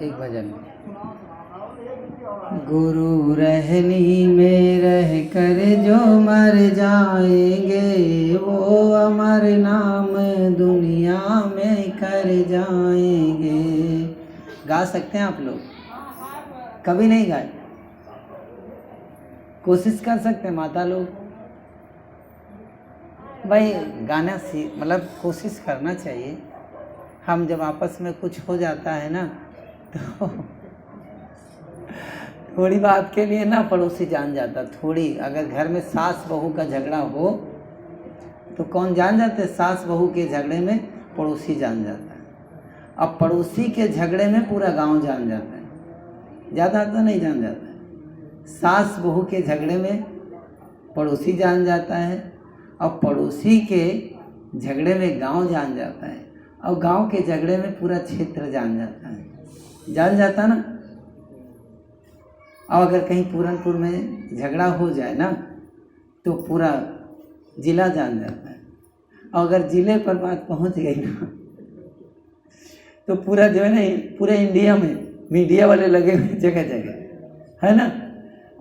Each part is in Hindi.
एक भजन। गुरु रहनी में रह कर जो मर जाएंगे, वो अमर नाम दुनिया में कर जाएंगे। गा सकते हैं आप लोग? कभी नहीं गाए? कोशिश कर सकते हैं माता लोग? भाई गाना मतलब कोशिश करना चाहिए। हम जब आपस में कुछ हो जाता है ना, तो थोड़ी बात के लिए ना पड़ोसी जान जाता। थोड़ी अगर घर में सास बहू का झगड़ा हो तो कौन जान जाते? सास बहू के झगड़े में पड़ोसी जान जाता है। अब पड़ोसी के झगड़े में पूरा गांव जान जाता है। ज़्यादा तो नहीं जान जाता है। सास बहू के झगड़े में पड़ोसी जान जाता है, और पड़ोसी के झगड़े में गांव जान जाता है, और गांव के झगड़े में पूरा क्षेत्र जान जाता है। जान जाता ना। और अगर कहीं पूरनपुर में झगड़ा हो जाए ना, तो पूरा जिला जान जाता है। और अगर जिले पर बात पहुंच गई ना, तो पूरा जो है ना, पूरे इंडिया में मीडिया वाले लगे हुए जगह जगह, है ना।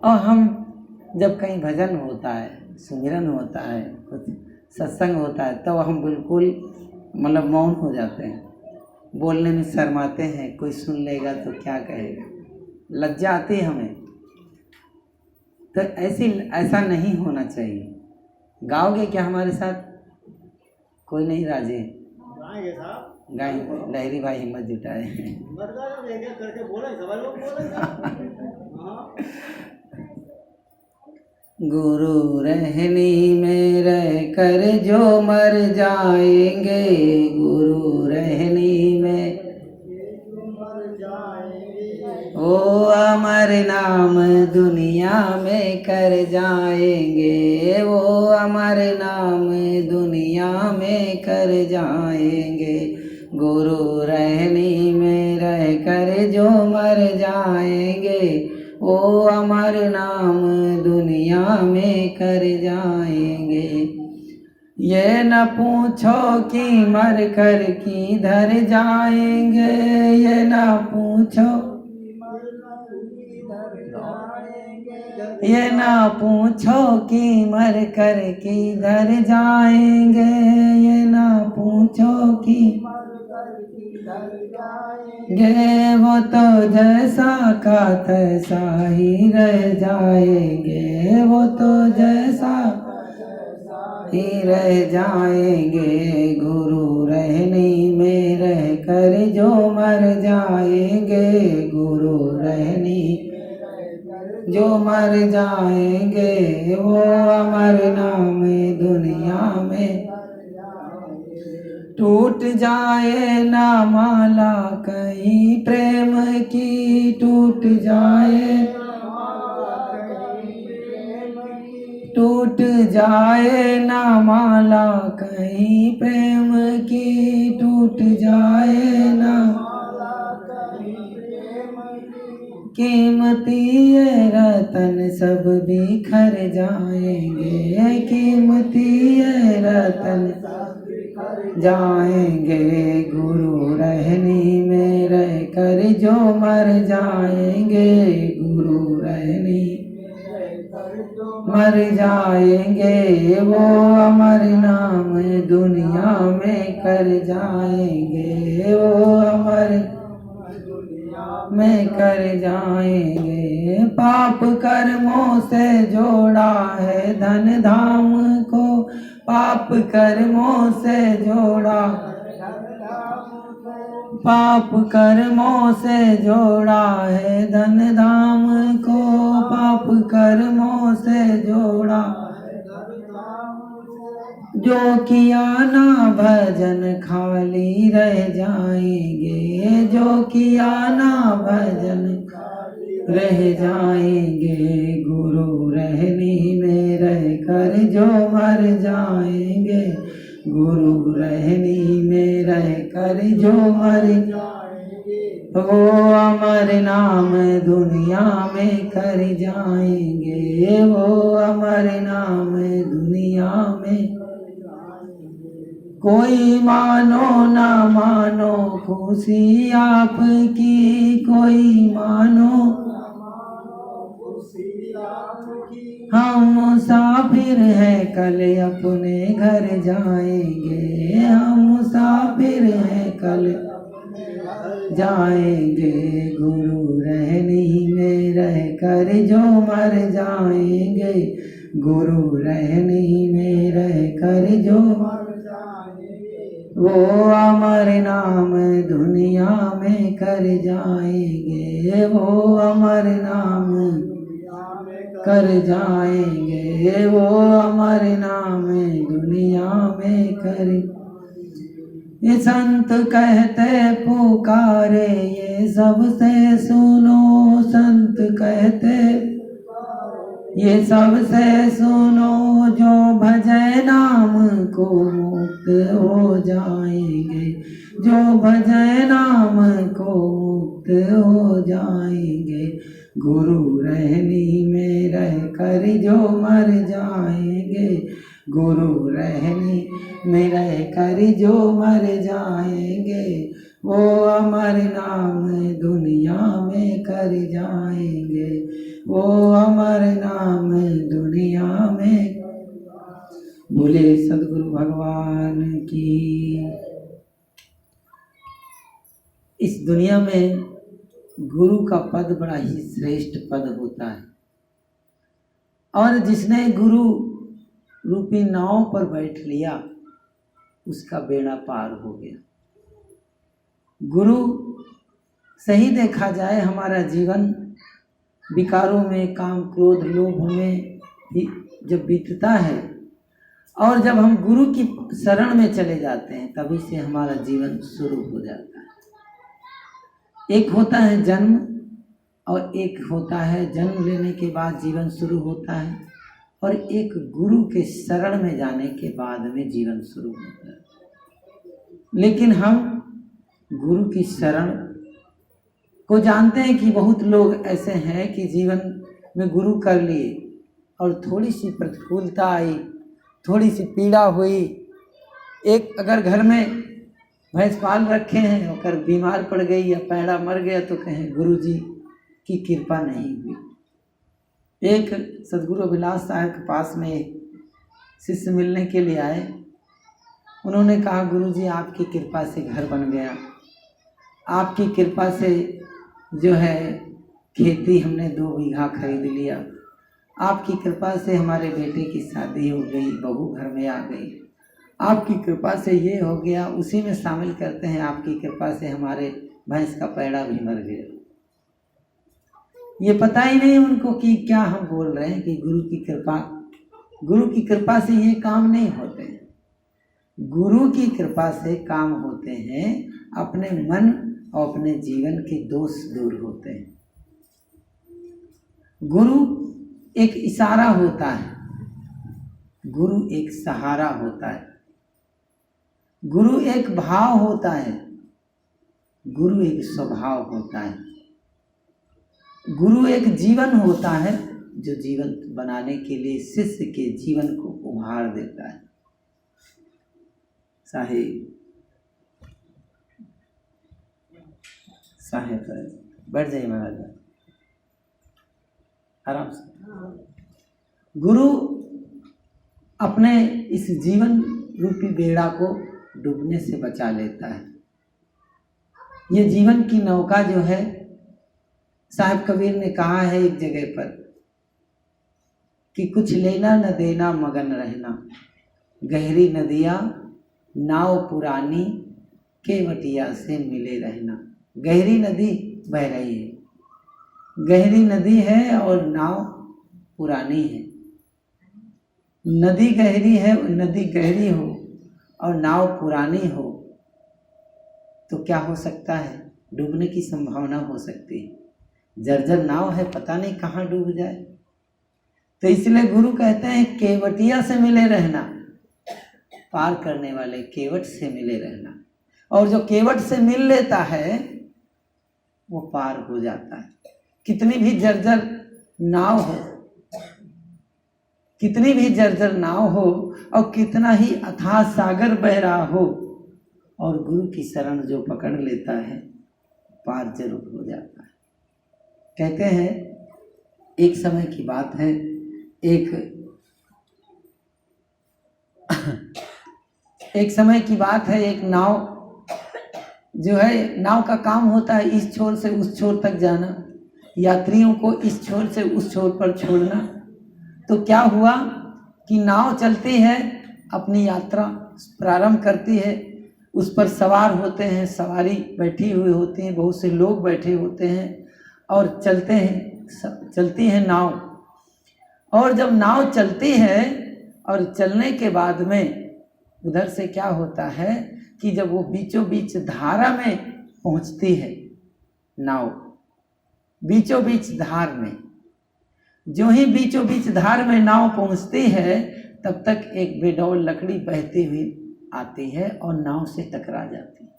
और हम जब कहीं भजन होता है, सुमिरन होता है, कुछ सत्संग होता है, तो हम बिल्कुल मतलब मौन हो जाते हैं। बोलने में शर्माते हैं, कोई सुन लेगा तो क्या कहेगा, लज्जा आती है हमें। तो ऐसा नहीं होना चाहिए। गाओगे क्या हमारे साथ? कोई नहीं राजी? गाएंगे। लहरी भाई हिम्मत जुटाए। गुरु रहनी में रह कर जो मर जाएंगे, गुरु रहनी में वो अमर नाम दुनिया में कर जाएंगे, वो अमर नाम दुनिया में कर जाएंगे। गुरु रहनी में रह कर जो मर जाएंगे, वो अमर नाम दुनिया में कर जाएंगे। ये न पूछो कि मर कर किधर जाएंगे, ये न पूछो, ये न पूछो कि मर कर किधर जाएंगे, ये न पूछो कि गे वो तो जैसा का तैसा ही रह जाएंगे, वो तो जैसा ही रह जाएंगे। गुरु रहनी में रह कर जो मर जाएंगे, गुरु रहनी जो मर जाएंगे, वो अमर नाम दुनिया में। टूट जाए ना माला कहीं प्रेम की, टूट जाए, टूट जाए ना माला कहीं प्रेम की, टूट जाए ना कीमती ये रतन सब बिखर जाएंगे, कीमती ये रतन जाएंगे। गुरु रहनी में रह कर जो मर जाएंगे, गुरु रहनी मर जाएंगे, वो अमर नाम दुनिया में कर जाएंगे, वो अमर में कर जाएंगे। पाप कर्मों से जोड़ा है धन धाम को, पाप कर्मों से जोड़ा, पाप कर्मों से जोड़ा है धन धाम को, पाप कर्मों से जोड़ा। जो किया ना भजन खाली रह जाएंगे, जो किया ना भजन रह जाएंगे। गुरु रहनी में रह कर जो मर जाएंगे, गुरु रहनी में रह कर जो मर जाएंगे, वो अमर नाम दुनिया में कर जाएंगे, वो अमर नाम दुनिया में। कोई मानो ना मानो खुशी आपकी, कोई मानो हम मुसाफिर हैं कल अपने घर जाएंगे, हम मुसाफिर हैं कल जाएंगे, गुरु रहनी में रह कर जो मर जाएंगे, गुरु रहनी में रह कर जो वो अमर नाम दुनिया में कर जाएंगे, वो अमर नाम कर जाएंगे, वो अमर नाम दुनिया में कर। ये संत कहते पुकारे ये सबसे सुनो, संत कहते ये सबसे सुनो, जो भजे नाम को मुक्त हो जाएंगे, जो भजे नाम को मुक्त हो जाएंगे, गुरु रहनी में रह कर जो मर जाएंगे, गुरु रहनी में रह कर जो मर जाएंगे, वो अमर नाम दुनिया में कर जाएंगे, वो अमर नाम दुनिया में। बोले सद्गुरु भगवान की। इस दुनिया में गुरु का पद बड़ा ही श्रेष्ठ पद होता है, और जिसने गुरु रूपी नाव पर बैठ लिया उसका बेड़ा पार हो गया। गुरु सही देखा जाए हमारा जीवन विकारों में, काम क्रोध लोभ में जब बीतता है, और जब हम गुरु की शरण में चले जाते हैं तभी से हमारा जीवन शुरू हो जाता है। एक होता है जन्म और एक होता है जन्म लेने के बाद जीवन शुरू होता है, और एक गुरु के शरण में जाने के बाद में जीवन शुरू होता है। लेकिन हम गुरु की शरण को जानते हैं कि बहुत लोग ऐसे हैं कि जीवन में गुरु कर लिए और थोड़ी सी प्रतिकूलता आई, थोड़ी सी पीड़ा हुई, एक अगर घर में भैंस पाल रखे हैं अगर बीमार पड़ गई या पैड़ा मर गया तो कहें गुरु जी की कृपा नहीं हुई। एक सद्गुरु अभिलाष साहब के पास में शिष्य मिलने के लिए आए, उन्होंने कहा गुरु जी आपकी कृपा से घर बन गया, आपकी कृपा से जो है खेती हमने 2 बीघा खरीद लिया, आपकी कृपा से हमारे बेटे की शादी हो गई, बहू घर में आ गई, आपकी कृपा से ये हो गया। उसी में शामिल करते हैं आपकी कृपा से हमारे भैंस का पैड़ा भी मर गया। ये पता ही नहीं उनको कि क्या हम बोल रहे हैं कि गुरु की कृपा से ये काम नहीं होते हैं। गुरु की कृपा से काम होते हैं, अपने मन और अपने जीवन के दोष दूर होते हैं। गुरु एक इशारा होता है, गुरु एक सहारा होता है, गुरु एक भाव होता है, गुरु एक स्वभाव होता है, गुरु एक जीवन होता है जो जीवन बनाने के लिए शिष्य के जीवन को उभार देता है। साहेब बैठ जाइए महाराज, आराम से। गुरु अपने इस जीवन रूपी बेड़ा को डूबने से बचा लेता है। ये जीवन की नौका जो है, साहब कबीर ने कहा है एक जगह पर कि कुछ लेना न देना मगन रहना, गहरी नदियाँ नाव पुरानी केवटिया से मिले रहना। गहरी नदी बह रही है, गहरी नदी है और नाव पुरानी है। नदी गहरी है, नदी गहरी हो और नाव पुरानी हो तो क्या हो सकता है? डूबने की संभावना हो सकती है। जर्जर नाव है, पता नहीं कहाँ डूब जाए। तो इसलिए गुरु कहते हैं केवटिया से मिले रहना, पार करने वाले केवट से मिले रहना। और जो केवट से मिल लेता है वो पार हो जाता है। कितनी भी जर्जर नाव हो, कितनी भी जर्जर नाव हो, और कितना ही अथाह सागर बह रहा हो, और गुरु की शरण जो पकड़ लेता है पार जरूर हो जाता है। कहते हैं एक समय की बात है, एक समय की बात है, एक नाव जो है, नाव का काम होता है इस छोर से उस छोर तक जाना, यात्रियों को इस छोर से उस छोर पर छोड़ना। तो क्या हुआ कि नाव चलती है, अपनी यात्रा प्रारंभ करती है, उस पर सवार होते हैं, सवारी बैठी हुई होती है, बहुत से लोग बैठे होते हैं और चलती है नाव। और जब नाव चलती है और चलने के बाद में उधर से क्या होता है कि जब वो बीचों बीच धारा में पहुंचती है, नाव बीचों बीच धार में, जो ही बीचों बीच धार में नाव पहुंचती है, तब तक एक बेडौल लकड़ी बहती हुई आती है और नाव से टकरा जाती है।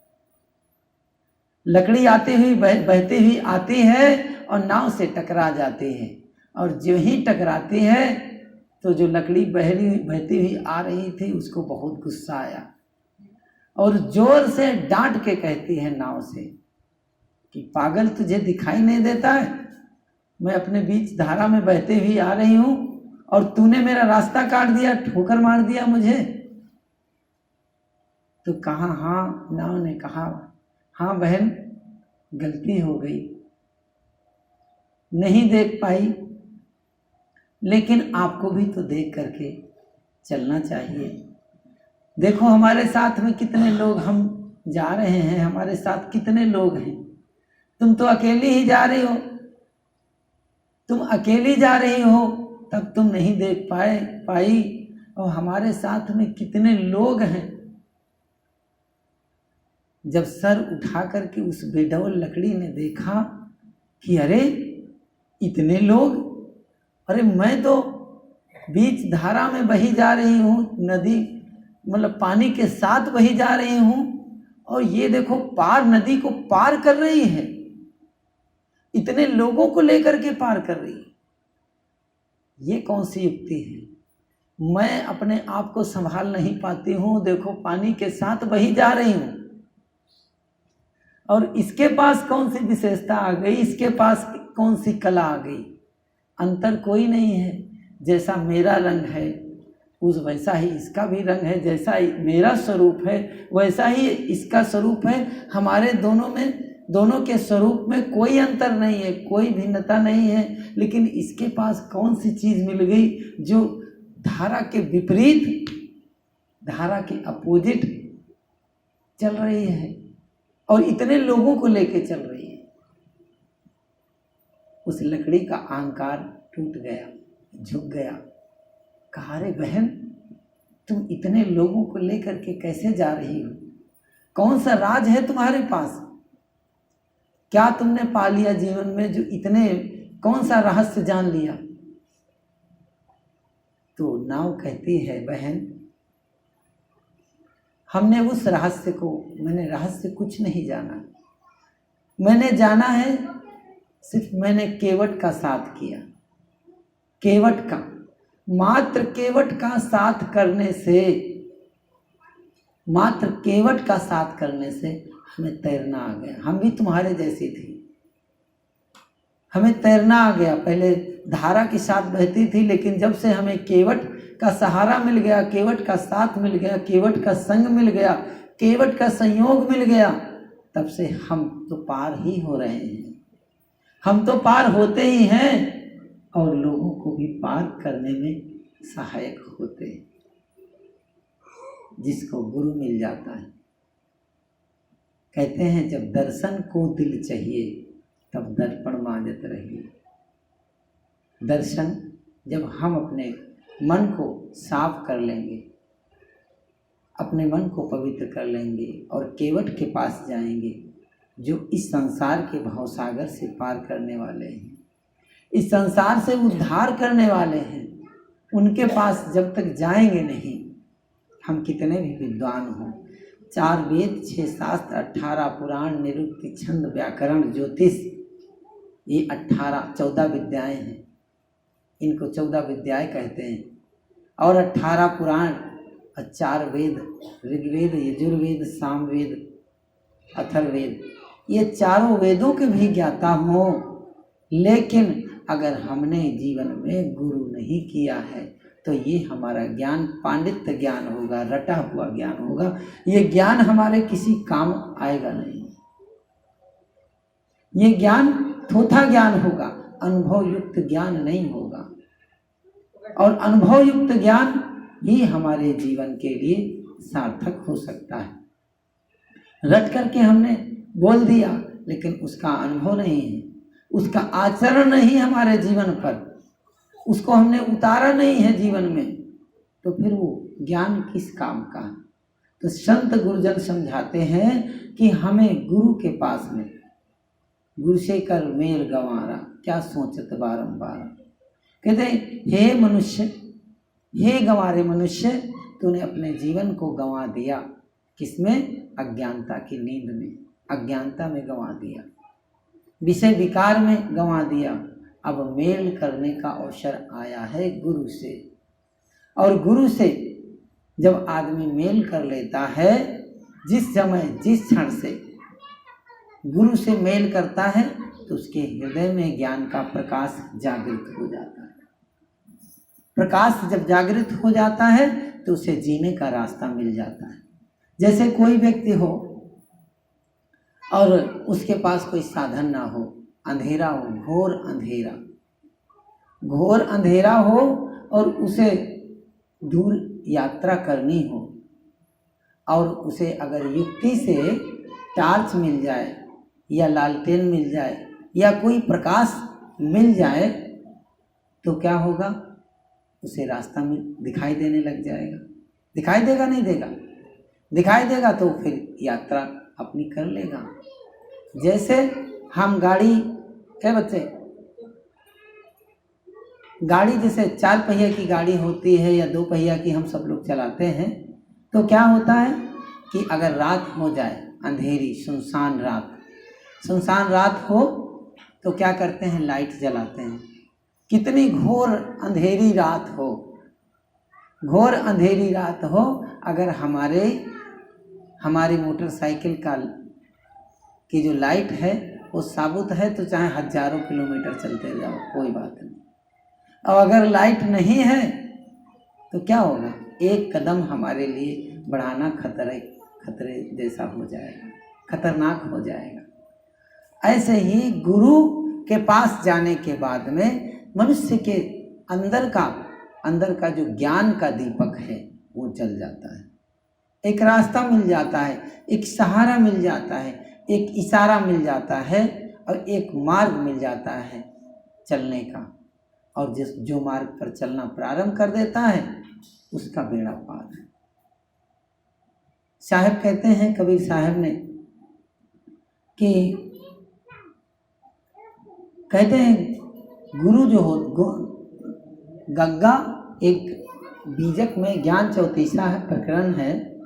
लकड़ी आती हुई बहती हुई आती है और नाव से टकरा जाती है, और जो ही टकराती है तो जो लकड़ी बहती हुई आ रही थी उसको बहुत गुस्सा आया और जोर से डांट के कहती है नाव से कि पागल, तुझे दिखाई नहीं देता है, मैं अपने बीच धारा में बहते हुई आ रही हूं और तूने मेरा रास्ता काट दिया, ठोकर मार दिया मुझे। तो कहा, हाँ, नाव ने कहा, हाँ बहन, गलती हो गई, नहीं देख पाई, लेकिन आपको भी तो देख करके चलना चाहिए। देखो हमारे साथ में कितने लोग, हम जा रहे हैं, हमारे साथ कितने लोग हैं, तुम तो अकेली ही जा रही हो, तुम अकेली जा रही हो, तब तुम नहीं देख पाई, और हमारे साथ में कितने लोग हैं। जब सर उठा करके उस बेडौल लकड़ी ने देखा कि अरे इतने लोग, अरे मैं तो बीच धारा में बही जा रही हूँ, नदी मतलब पानी के साथ बही जा रही हूँ, और ये देखो पार, नदी को पार कर रही है, इतने लोगों को लेकर के पार कर रही है। ये कौन सी युक्ति है? मैं अपने आप को संभाल नहीं पाती हूँ, देखो पानी के साथ बही जा रही हूँ, और इसके पास कौन सी विशेषता आ गई, इसके पास कौन सी कला आ गई। अंतर कोई नहीं है, जैसा मेरा रंग है उस वैसा ही इसका भी रंग है, जैसा मेरा स्वरूप है वैसा ही इसका स्वरूप है। हमारे दोनों के स्वरूप में कोई अंतर नहीं है, कोई भिन्नता नहीं है, लेकिन इसके पास कौन सी चीज़ मिल गई जो धारा के विपरीत, धारा के अपोजिट चल रही है और इतने लोगों को लेके चल रही है। उस लकड़ी का अहंकार टूट गया, झुक गया, कहा, अरे बहन, तुम इतने लोगों को लेकर के कैसे जा रही हो? कौन सा राज है तुम्हारे पास? क्या तुमने पा लिया जीवन में जो इतने, कौन सा रहस्य जान लिया? तो नाव कहती है, बहन, हमने उस रहस्य को, मैंने रहस्य कुछ नहीं जाना, मैंने जाना है सिर्फ मैंने केवट का साथ किया, केवट का, मात्र केवट का साथ करने से, मात्र केवट का साथ करने से हमें तैरना आ गया। हम भी तुम्हारे जैसी थी, हमें तैरना आ गया। पहले धारा के साथ बहती थी, लेकिन जब से हमें केवट का सहारा मिल गया, केवट का साथ मिल गया, केवट का संग मिल गया, केवट का संयोग मिल गया, तब से हम तो पार ही हो रहे हैं। हम तो पार होते ही हैं और लोगों को भी पार करने में सहायक होते हैं। जिसको गुरु मिल जाता है, कहते हैं जब दर्शन को दिल चाहिए तब दर्पण मांजत रहिए। दर्शन जब हम अपने मन को साफ कर लेंगे, अपने मन को पवित्र कर लेंगे और केवट के पास जाएंगे, जो इस संसार के भवसागर से पार करने वाले हैं, इस संसार से उद्धार करने वाले हैं, उनके पास जब तक जाएंगे नहीं, हम कितने भी विद्वान हों, 4 वेद, 6 शास्त्र, 18 पुराण, निरुक्ति, छंद, व्याकरण, ज्योतिष, ये 14 विद्याएं हैं, इनको 14 विद्याएं कहते हैं। और 18 पुराण और 4 वेद, ऋग्वेद, यजुर्वेद, सामवेद, अथर्ववेद, ये चारों वेदों के भी ज्ञाता हो, लेकिन अगर हमने जीवन में गुरु नहीं किया है तो ये हमारा ज्ञान पांडित्य ज्ञान होगा, रटा हुआ ज्ञान होगा। ये ज्ञान हमारे किसी काम आएगा नहीं। ये ज्ञान थोथा ज्ञान होगा, अनुभव युक्त ज्ञान नहीं होगा। और अनुभव युक्त ज्ञान ही हमारे जीवन के लिए सार्थक हो सकता है। रट करके हमने बोल दिया लेकिन उसका अनुभव नहीं है, उसका आचरण नहीं हमारे जीवन पर, उसको हमने उतारा नहीं है जीवन में, तो फिर वो ज्ञान किस काम का। तो संत गुरुजन समझाते हैं कि हमें गुरु के पास में, गुरु से कर मेल गंवारा, क्या सोचत बारंबार। कहते हे मनुष्य, हे गंवारे मनुष्य, तूने अपने जीवन को गंवा दिया। किसमें? अज्ञानता की नींद में, अज्ञानता में गंवा दिया, विषय विकार में गंवा दिया। अब मेल करने का अवसर आया है गुरु से। और गुरु से जब आदमी मेल कर लेता है, जिस समय जिस क्षण से गुरु से मेल करता है तो उसके हृदय में ज्ञान का प्रकाश जागृत हो जाता है। प्रकाश जब जागृत हो जाता है तो उसे जीने का रास्ता मिल जाता है। जैसे कोई व्यक्ति हो और उसके पास कोई साधन ना हो, अंधेरा हो, घोर अंधेरा, घोर अंधेरा हो, और उसे दूर यात्रा करनी हो, और उसे अगर युक्ति से टार्च मिल जाए या लालटेन मिल जाए या कोई प्रकाश मिल जाए तो क्या होगा? उसे रास्ता में दिखाई देने लग जाएगा। दिखाई देगा? नहीं देगा? दिखाई देगा तो फिर यात्रा अपनी कर लेगा। जैसे हम गाड़ी, क्या बच्चे, गाड़ी जैसे 4 पहिया की गाड़ी होती है या 2 पहिया की हम सब लोग चलाते हैं, तो क्या होता है कि अगर रात हो जाए, अंधेरी सुनसान रात हो तो क्या करते हैं? लाइट जलाते हैं। कितनी घोर अंधेरी रात हो, घोर अंधेरी रात हो, अगर हमारी मोटरसाइकिल की जो लाइट है वो साबुत है तो चाहे हजारों किलोमीटर चलते जाओ, कोई बात नहीं। और अगर लाइट नहीं है तो क्या होगा? एक कदम हमारे लिए बढ़ाना खतरे जैसा हो जाएगा, खतरनाक हो जाएगा। ऐसे ही गुरु के पास जाने के बाद में मनुष्य के अंदर का जो ज्ञान का दीपक है वो जल जाता है। एक रास्ता मिल जाता है, एक सहारा मिल जाता है, एक इशारा मिल जाता है और एक मार्ग मिल जाता है चलने का। और जो मार्ग पर चलना प्रारंभ कर देता है उसका बेड़ा पार है। साहब कहते हैं, कबीर साहब ने, कि कहते हैं गुरु जो हो, गग्गा एक बीजक में ज्ञान चौतीसा प्रकरण है,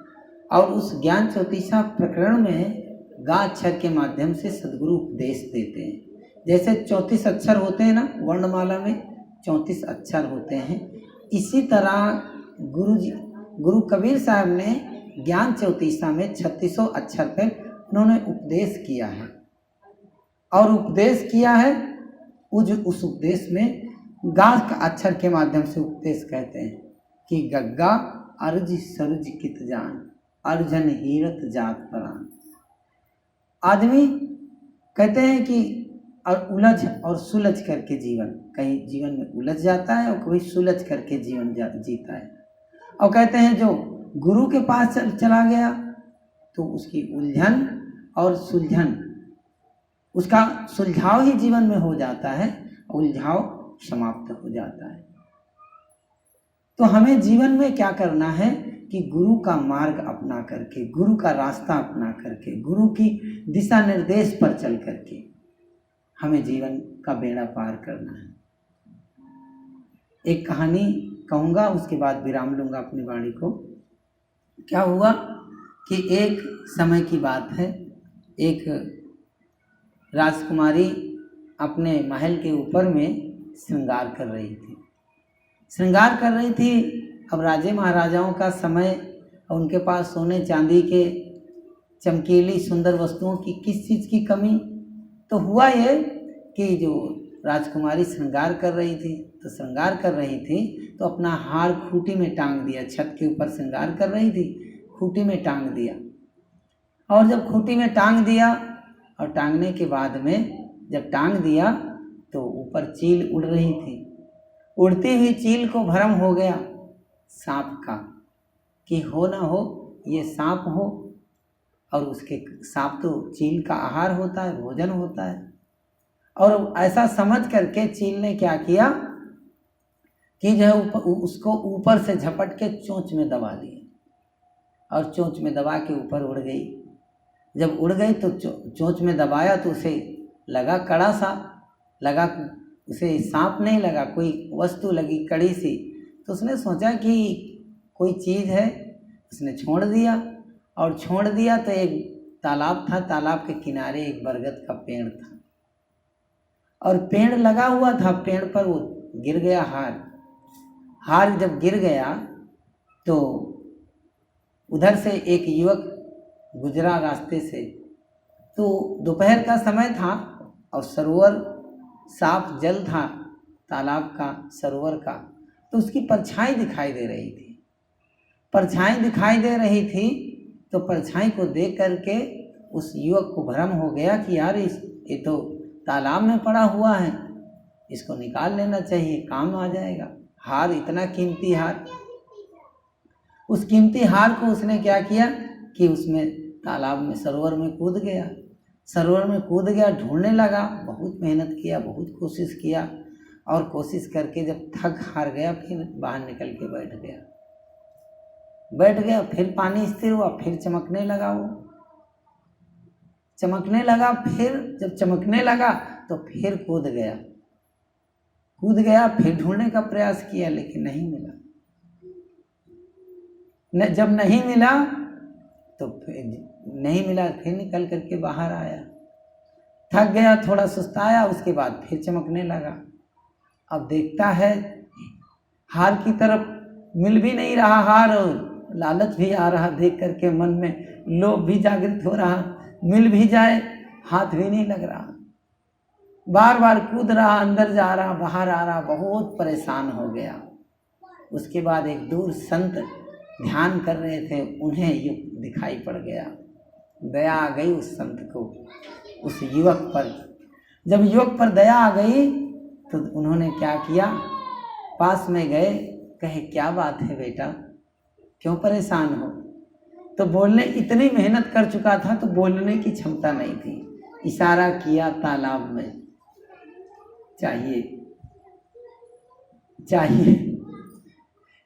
और उस ज्ञान चौतीसा प्रकरण में गा अक्षर के माध्यम से सद्गुरु उपदेश देते हैं। जैसे 34 अक्षर होते हैं ना, वर्णमाला में 34 अक्षर होते हैं, इसी तरह गुरु कबीर साहब ने ज्ञान चौतीसा में 3600 अक्षर पर उन्होंने उपदेश किया है। और उपदेश किया है उस उपदेश में गा अक्षर के माध्यम से उपदेश कहते हैं कि गग्गा अर्ज सरुज कित जान, अर्जन हीरत जात परान। आदमी कहते हैं कि और उलझ और सुलझ करके जीवन, कहीं जीवन में उलझ जाता है और कभी सुलझ करके जीवन जीता है। और कहते हैं जो गुरु के पास चला गया तो उसकी उलझन और सुलझन, उसका सुलझाव ही जीवन में हो जाता है, उलझाव समाप्त हो जाता है। तो हमें जीवन में क्या करना है कि गुरु का मार्ग अपना करके, गुरु का रास्ता अपना करके, गुरु की दिशा निर्देश पर चल करके हमें जीवन का बेड़ा पार करना है। एक कहानी कहूँगा, उसके बाद विराम लूँगा अपनी वाणी को। क्या हुआ कि एक समय की बात है, एक राजकुमारी अपने महल के ऊपर में श्रृंगार कर रही थी। अब राजे महाराजाओं का समय, उनके पास सोने चांदी के चमकीली सुंदर वस्तुओं की किस चीज़ की कमी। तो हुआ ये कि जो राजकुमारी श्रृंगार कर रही थी, तो श्रृंगार कर रही थी तो अपना हार खूंटी में टांग दिया। छत के ऊपर श्रृंगार कर रही थी, खूंटी में टांग दिया। और जब खूंटी में टांग दिया और टांगने के बाद में जब टांग दिया तो ऊपर चील उड़ रही थी। उड़ती हुई चील को भ्रम हो गया सांप का कि हो ना हो ये सांप हो, और उसके सांप तो चील का आहार होता है, भोजन होता है। और ऐसा समझ करके चील ने क्या किया कि जो है उसको ऊपर से झपट के चोंच में दबा दिया और चोंच में दबा के ऊपर उड़ गई। जब उड़ गई तो चोंच में दबाया तो उसे लगा कड़ा सा, लगा उसे सांप नहीं लगा, कोई वस्तु लगी कड़ी सी। तो उसने सोचा कि कोई चीज़ है, उसने छोड़ दिया। और छोड़ दिया तो एक तालाब था, तालाब के किनारे एक बरगद का पेड़ था और पेड़ लगा हुआ था। पेड़ पर वो गिर गया हार जब गिर गया तो उधर से एक युवक गुजरा रास्ते से। तो दोपहर का समय था और सरोवर साफ जल था, तालाब का, सरोवर का। तो उसकी परछाई दिखाई दे रही थी। परछाई दिखाई दे रही थी तो परछाई को देख करके उस युवक को भ्रम हो गया कि यार ये तो तालाब में पड़ा हुआ है, इसको निकाल लेना चाहिए, काम आ जाएगा। हार, इतना कीमती हार। उस कीमती हार को उसने क्या किया कि उसमें तालाब में, सरोवर में कूद गया। सरोवर में कूद गया, ढूंढने लगा, बहुत मेहनत किया, बहुत कोशिश किया। और कोशिश करके जब थक हार गया फिर बाहर निकल के बैठ गया। फिर पानी स्थिर हुआ, फिर चमकने लगा। वो चमकने लगा, फिर जब चमकने लगा तो फिर कूद गया। फिर ढूंढने का प्रयास किया लेकिन नहीं मिला। जब नहीं मिला तो फिर निकल करके बाहर आया। थक गया, थोड़ा सुस्ताया, उसके बाद फिर चमकने लगा। अब देखता है हार की तरफ मिल भी नहीं रहा हार, और लालच भी आ रहा, देख करके मन में लोभ भी जागृत हो रहा, मिल भी जाए, हाथ भी नहीं लग रहा। बार बार कूद रहा, अंदर जा रहा, बाहर आ रहा, बहुत परेशान हो गया। उसके बाद एक दूर संत ध्यान कर रहे थे, उन्हें युवक दिखाई पड़ गया। दया आ गई उस संत को, उस युवक पर। जब युवक पर दया आ गई तो उन्होंने क्या किया, पास में गए, कहे क्या बात है बेटा, क्यों परेशान हो। तो बोलने, इतनी मेहनत कर चुका था तो बोलने की क्षमता नहीं थी। इशारा किया तालाब में, चाहिए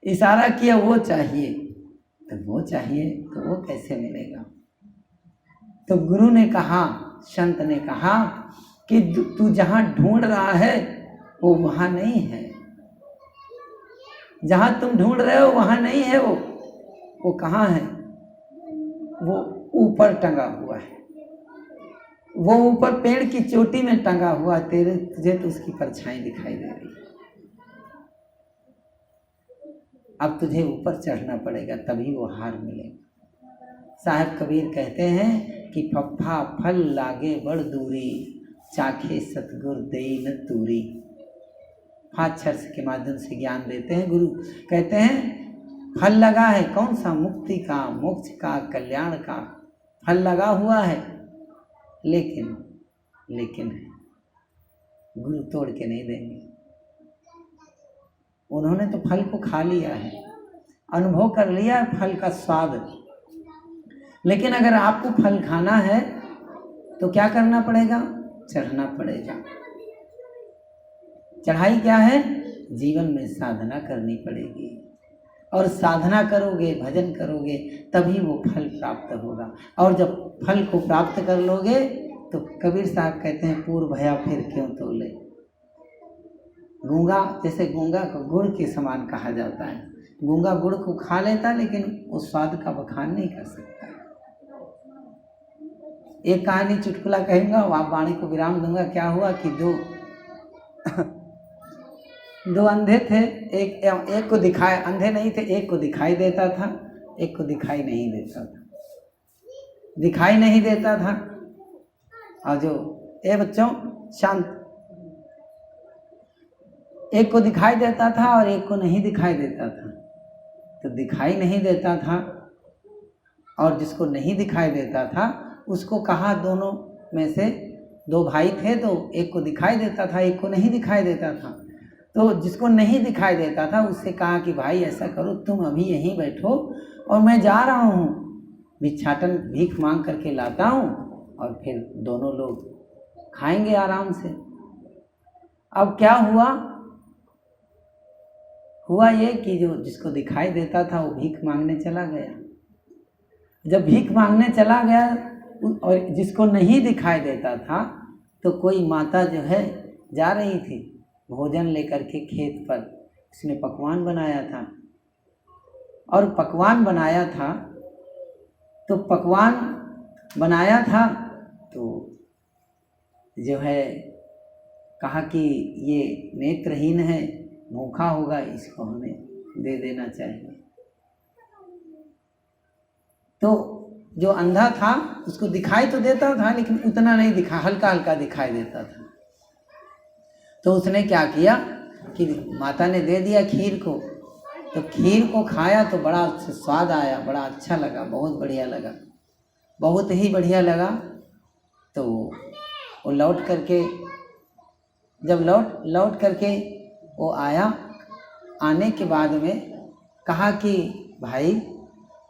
इशारा किया, वो चाहिए। तो वो चाहिए तो वो कैसे मिलेगा। तो गुरु ने कहा, संत ने कहा कि तू जहां ढूंढ रहा है वो वहां नहीं है, जहां तुम ढूंढ रहे हो वहां नहीं है। वो कहाँ है, वो ऊपर टंगा हुआ है, वो ऊपर पेड़ की चोटी में टंगा हुआ। तुझे तो उसकी परछाई दिखाई दे रही है। अब तुझे ऊपर चढ़ना पड़ेगा, तभी वो हार मिलेगा। साहब कबीर कहते हैं कि फफा फल लागे बड़ दूरी, चाखे सतगुर देई न तूरी। फाक्षर के माध्यम से ज्ञान देते हैं गुरु। कहते हैं फल लगा है, कौन सा, मुक्ति का, मोक्ष का, कल्याण का फल लगा हुआ है, लेकिन गुरु तोड़ के नहीं देंगे। उन्होंने तो फल को खा लिया है, अनुभव कर लिया है फल का स्वाद। लेकिन अगर आपको फल खाना है तो क्या करना पड़ेगा, चढ़ना पड़ेगा। चढ़ाई क्या है, जीवन में साधना करनी पड़ेगी। और साधना करोगे, भजन करोगे, तभी वो फल प्राप्त होगा। और जब फल को प्राप्त कर लोगे तो कबीर साहब कहते हैं, पूर्व भया फिर क्यों तोले। गूंगा, जैसे गूंगा को गुड़ के समान कहा जाता है। गूंगा गुड़ को खा लेता लेकिन उस स्वाद का बखान नहीं कर सकता। एक कहानी चुटकुला कहूँगा, आप वाणी को विराम दूंगा। क्या हुआ कि दो अंधे थे, एक को दिखाई, अंधे नहीं थे, एक को दिखाई देता था, एक को दिखाई नहीं देता था। दिखाई नहीं देता था और जो बच्चों शांत, एक को दिखाई देता था और एक को नहीं दिखाई देता था। तो दिखाई नहीं देता था और जिसको नहीं दिखाई देता था उसको कहा, दोनों में से दो भाई थे तो एक को दिखाई देता था, एक को नहीं दिखाई देता था। तो जिसको नहीं दिखाई देता था उससे कहा कि भाई ऐसा करो, तुम अभी यहीं बैठो और मैं जा रहा हूँ, भिक्षाटन भीख मांग करके लाता हूँ और फिर दोनों लोग खाएंगे आराम से। अब क्या हुआ ये कि जो जिसको दिखाई देता था वो भीख मांगने चला गया। जब भीख मांगने चला गया और जिसको नहीं दिखाई देता था, तो कोई माता जो है जा रही थी भोजन लेकर के खेत पर, उसने पकवान बनाया था और पकवान बनाया था तो पकवान बनाया था तो जो है कहा कि ये नेत्रहीन है, भूखा होगा, इसको हमें दे देना चाहिए। तो जो अंधा था उसको दिखाई तो देता था लेकिन उतना नहीं दिखा, हल्का हल्का दिखाई देता था। तो उसने क्या किया कि माता ने दे दिया खीर को, तो खीर को खाया तो बड़ा स्वाद आया, बड़ा अच्छा लगा, बहुत बढ़िया लगा, बहुत ही बढ़िया लगा। तो वो लौट करके, जब लौट करके वो आया, आने के बाद में कहा कि भाई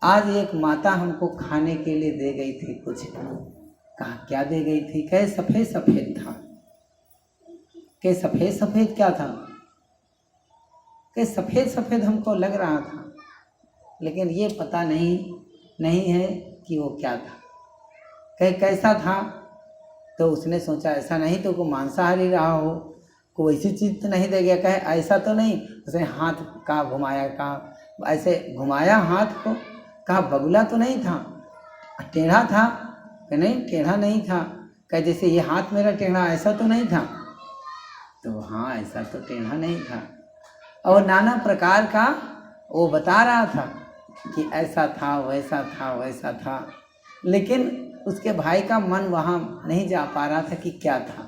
आज एक माता हमको खाने के लिए दे गई थी कुछ। कहा क्या दे गई थी? कहे सफ़ेद सफ़ेद था। कहे सफ़ेद सफ़ेद क्या था? कहे सफ़ेद सफ़ेद हमको लग रहा था लेकिन ये पता नहीं है कि वो क्या था। कहे कैसा था? तो उसने सोचा ऐसा नहीं तो कोई मांसाहारी रहा हो, कोई ऐसी चीज़ तो नहीं दे गया। कहे ऐसा तो नहीं। उसने हाथ का घुमाया, कहा ऐसे घुमाया हाथ को, कहा बगुला तो नहीं था, टेढ़ा था? कहे नहीं टेढ़ा नहीं था। कहे जैसे ये हाथ मेरा टेढ़ा, ऐसा तो नहीं था? तो हाँ ऐसा तो टेढ़ा नहीं था। और नाना प्रकार का वो बता रहा था कि ऐसा था, वैसा था, वैसा था, लेकिन उसके भाई का मन वहाँ नहीं जा पा रहा था कि क्या था।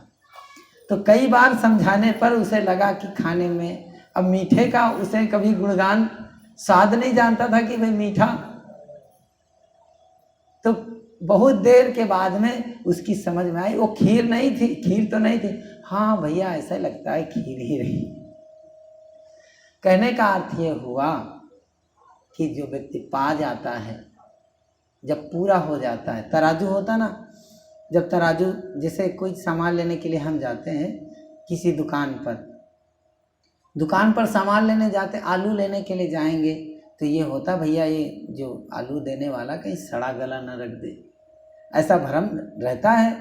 तो कई बार समझाने पर उसे लगा कि खाने में, अब मीठे का उसे कभी गुणगान, स्वाद नहीं जानता था कि भाई मीठा। तो बहुत देर के बाद में उसकी समझ में आई वो खीर नहीं थी, खीर तो नहीं थी। हाँ भैया ऐसा लगता है खीर ही रही। कहने का अर्थ ये हुआ कि जो व्यक्ति पा जाता है, जब पूरा हो जाता है, तराजू होता ना, जब तराजू, जैसे कोई सामान लेने के लिए हम जाते हैं किसी दुकान पर सामान लेने जाते, आलू लेने के लिए जाएंगे तो ये होता भैया ये जो आलू देने वाला कहीं सड़ा गला न रख दे, ऐसा भ्रम रहता है।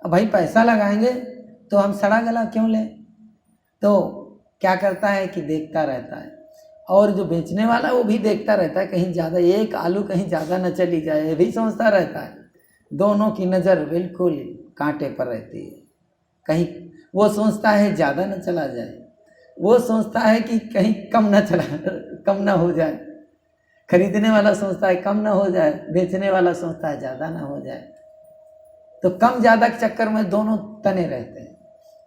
अब भाई पैसा लगाएंगे तो हम सड़ा गला क्यों लें? तो क्या करता है कि देखता रहता है, और जो बेचने वाला वो भी देखता रहता है कहीं ज़्यादा, एक आलू कहीं ज़्यादा न चली जाए, ये भी सोचता रहता है। दोनों की नज़र बिल्कुल कांटे पर रहती है। कहीं वो सोचता है ज़्यादा न चला जाए, वो सोचता है कि कहीं कम ना हो जाए। खरीदने वाला सोचता है कम ना हो जाए, बेचने वाला सोचता है ज़्यादा ना हो जाए। तो कम ज़्यादा के चक्कर में दोनों तने रहते हैं।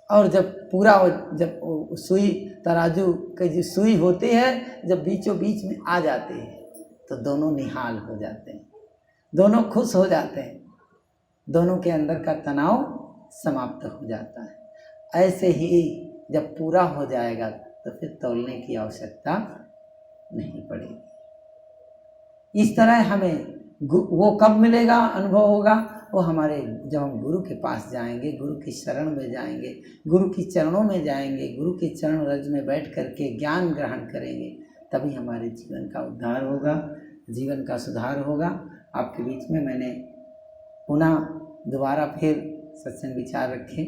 और जब पूरा हो, जब सुई, तराजू की जो सुई होती है, जब बीचों बीच में आ जाती है तो दोनों निहाल हो जाते हैं, दोनों खुश हो जाते हैं, दोनों के अंदर का तनाव समाप्त हो जाता है। ऐसे ही जब पूरा हो जाएगा तो फिर तौलने की आवश्यकता नहीं पड़ेगी। इस तरह हमें वो कब मिलेगा, अनुभव होगा? वो हमारे, जब हम गुरु के पास जाएंगे, गुरु की शरण में जाएंगे, गुरु की चरणों में जाएंगे, गुरु के चरण रज में बैठ करके ज्ञान ग्रहण करेंगे, तभी हमारे जीवन का उद्धार होगा, जीवन का सुधार होगा। आपके बीच में मैंने पुनः दोबारा फिर सत्संग विचार रखे,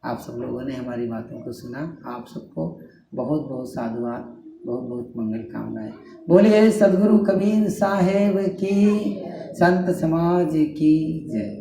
आप सब लोगों ने हमारी बातों को सुना। आप सबको बहुत बहुत साधुवाद, बहुत बहुत मंगल कामनाएं। बोलिए सद्गुरु कबीर साहेब की, संत समाज की जय।